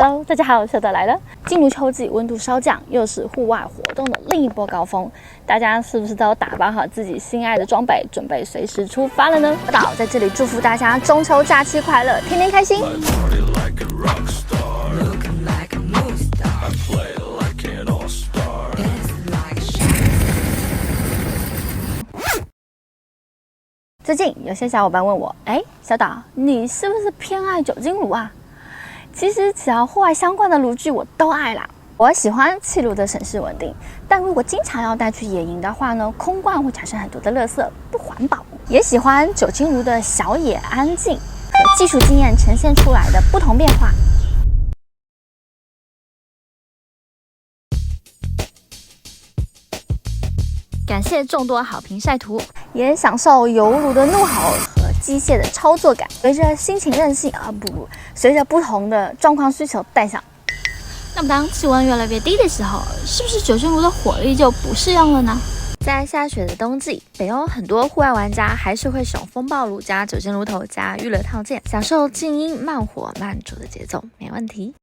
Hello， 大家好，秀德来了。进入秋季，温度稍降，又是户外活动的另一波高峰。大家是不是都打包好自己心爱的装备，准备随时出发了呢？导在这里祝福大家中秋假期快乐，天天开心。最近有些小伙伴问我，小导，你是不是偏爱酒精炉啊？其实只要户外相关的炉具我都爱啦。我喜欢气炉的省事稳定，但如果经常要带去野营的话呢，空罐会产生很多的垃圾，不环保。也喜欢酒精炉的小野安静和技术经验呈现出来的不同变化。感谢众多好评晒图，也享受油炉的怒吼和机械的操作感。随着心情任性随着不同的状况需求带上。那么当气温越来越低的时候，是不是酒精炉的火力就不适用了呢？在下雪的冬季，北欧很多户外玩家还是会使用风暴炉加酒精炉头加预热套件，享受静音慢火慢煮的节奏，没问题。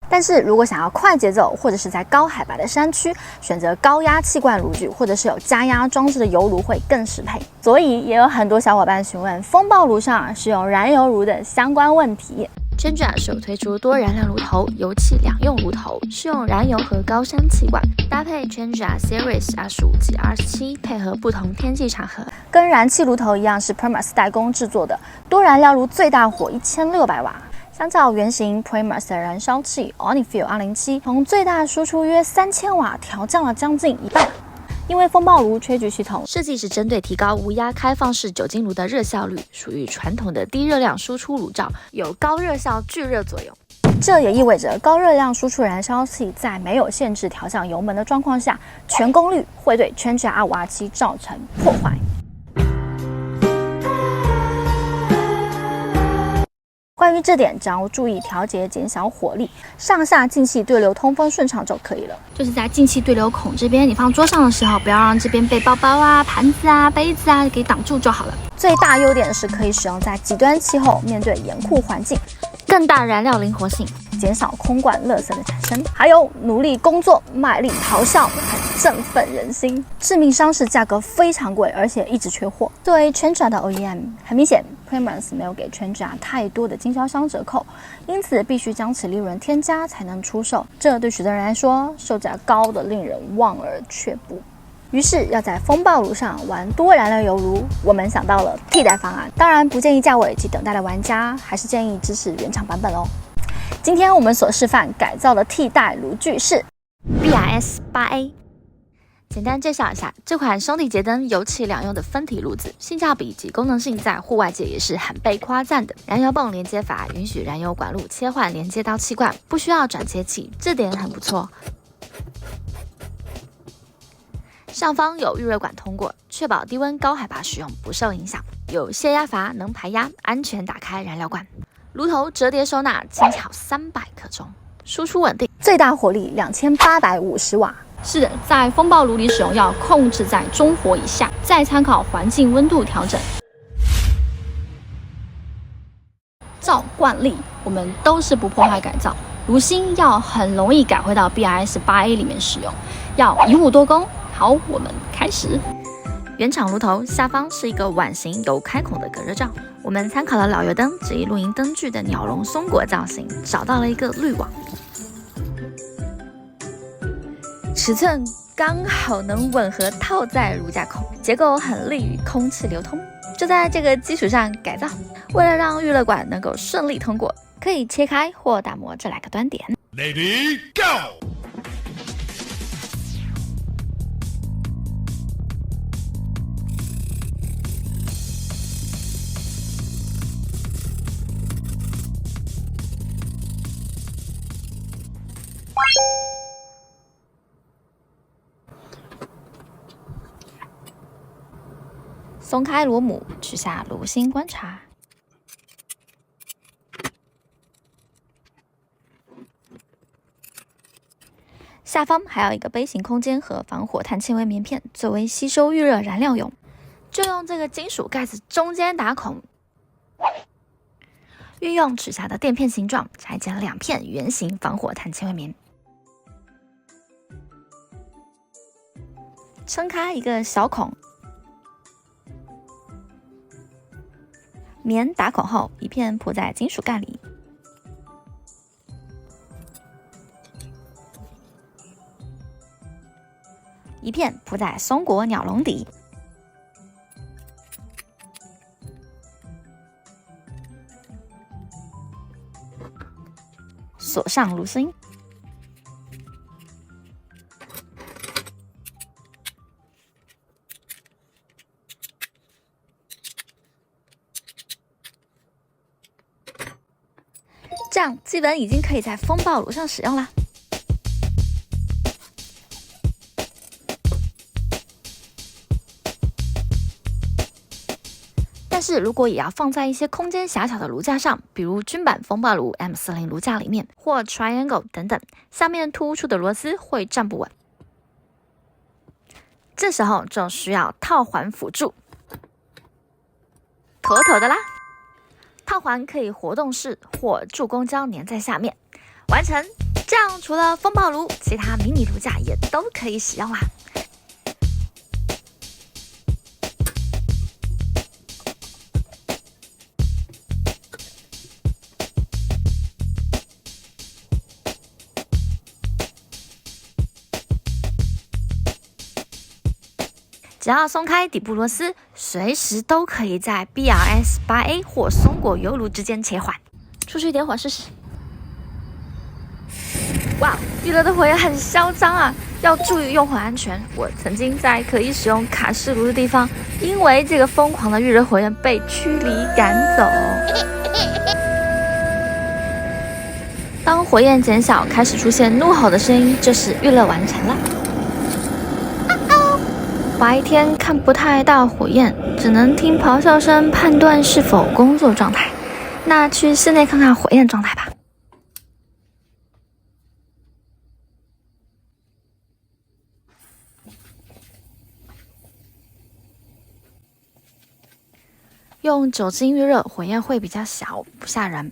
但是如果想要快节奏，或者是在高海拔的山区，选择高压气罐炉具，或者是有加压装置的油炉会更适配。所以也有很多小伙伴询问风暴炉上使用燃油炉的相关问题。Chandra 是有推出多燃料炉头、油气两用炉头，适用燃油和高山气罐，搭配 Chandra Series R15及R17，配合不同天气场合。跟燃气炉头一样，是 Primus 代工制作的多燃料炉，最大火1600瓦。相较原型 Primus 的燃烧器 OnlyFuel R07， 从最大输出约3000瓦调降了将近一半。因为风暴炉吹举系统设计是针对提高无压开放式酒精炉的热效率，属于传统的低热量输出炉灶，有高热效聚热作用。这也意味着高热量输出燃烧器在没有限制调降油门的状况下，全功率会对 Chandra R5R7造成破坏。关于这点，只要注意调节减小火力，上下进气对流通风顺畅就可以了。就是在进气对流孔这边，你放桌上的时候，不要让这边被包包啊、盘子啊、杯子啊给挡住就好了。最大优点是可以使用在极端气候，面对严酷环境，更大燃料灵活性，减少空罐垃圾的产生，还有努力工作、卖力咆哮，很振奋人心。致命伤是价格非常贵，而且一直缺货。作为 Chandra 的 OEM， 很明显 Primus 没有给 Chandra 太多的经销商折扣，因此必须将此利润添加才能出售。这对许多人来说，售价高的令人望而却步。于是要在风暴炉上玩多燃料油炉，我们想到了替代方案。当然不建议价位及等待的玩家，还是建议支持原厂版本哦。今天我们所示范改造的替代炉具是 BRS8A。简单介绍一下，这款兄弟节灯油气两用的分体炉子，性价比及功能性在户外界也是很被夸赞的。燃油泵连接法允许燃油管路切换连接到气罐，不需要转接器，这点很不错。上方有预热管通过，确保低温高海拔使用不受影响。有泄压阀能排压，安全打开燃料罐。炉头折叠收纳，轻巧300克重，输出稳定，最大火力2850瓦。是的，在风暴炉里使用要控制在中火以下，再参考环境温度调整。照惯例，我们都是不破坏改造，炉芯要很容易改回到 BRS8A 里面使用，要以武多功。好，我们开始。原厂炉头下方是一个碗形有开孔的隔热罩，我们参考了老油灯及露营灯具的鸟笼松果造型，找到了一个滤网，尺寸刚好能吻合套在炉架孔，结构很利于空气流通。就在这个基础上改造，为了让预热管能够顺利通过，可以切开或打磨这2个端点。Ready, go！松开螺母，取下炉芯观察。下方还有一个杯型空间和防火碳纤维棉片，作为吸收预热燃料用。就用这个金属盖子中间打孔，运用齿下的垫片形状裁剪了2片圆形防火碳纤维棉，撑开一个小孔，棉打孔后，一片铺在金属盖里，一片铺在松果鸟笼底，锁上炉芯。这样基本已经可以在风暴炉上使用啦。但是如果也要放在一些空间狭小的炉架上，比如军版风暴炉 M40 炉架里面，或 Triangle 等等，下面突出的螺丝会站不稳，这时候就需要套环辅助，妥妥的啦。套环可以活动式或助攻胶粘在下面，完成。这样除了风暴炉，其他迷你炉架也都可以使用啦。只要松开底部螺丝，随时都可以在 BRS 8A 或松果油炉之间切换。出去点火试试。哇，预热的火焰很嚣张啊！要注意用火安全。我曾经在可以使用卡式炉的地方，因为这个疯狂的预热火焰被驱离赶走。当火焰减小，开始出现怒吼的声音，这时预热完成了。白天看不太到火焰，只能听咆哮声判断是否工作状态。那去室内看看火焰状态吧。用酒精预热，火焰会比较小，不吓人。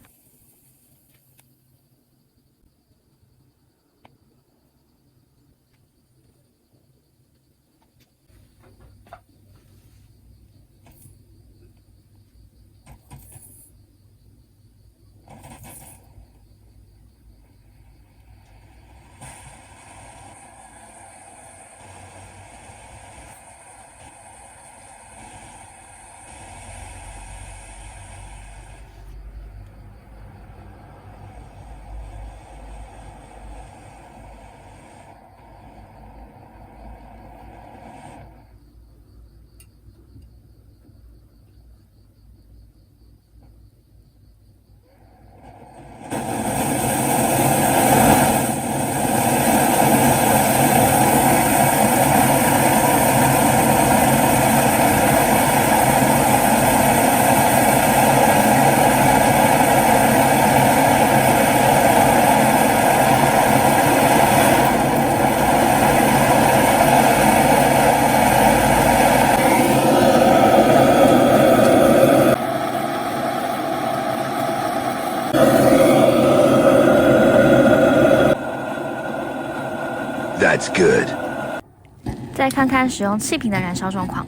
That's good. 再看看使用气瓶的燃烧状况。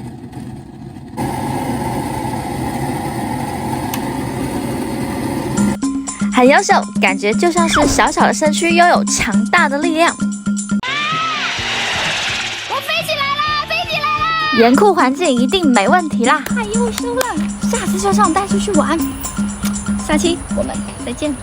很优秀，感觉就像是小小的身躯拥有强大的力量。我飞起来啦！飞起来啦！严酷环境一定没问题啦！太优秀了，下次就让我带出去玩。下期我们再见。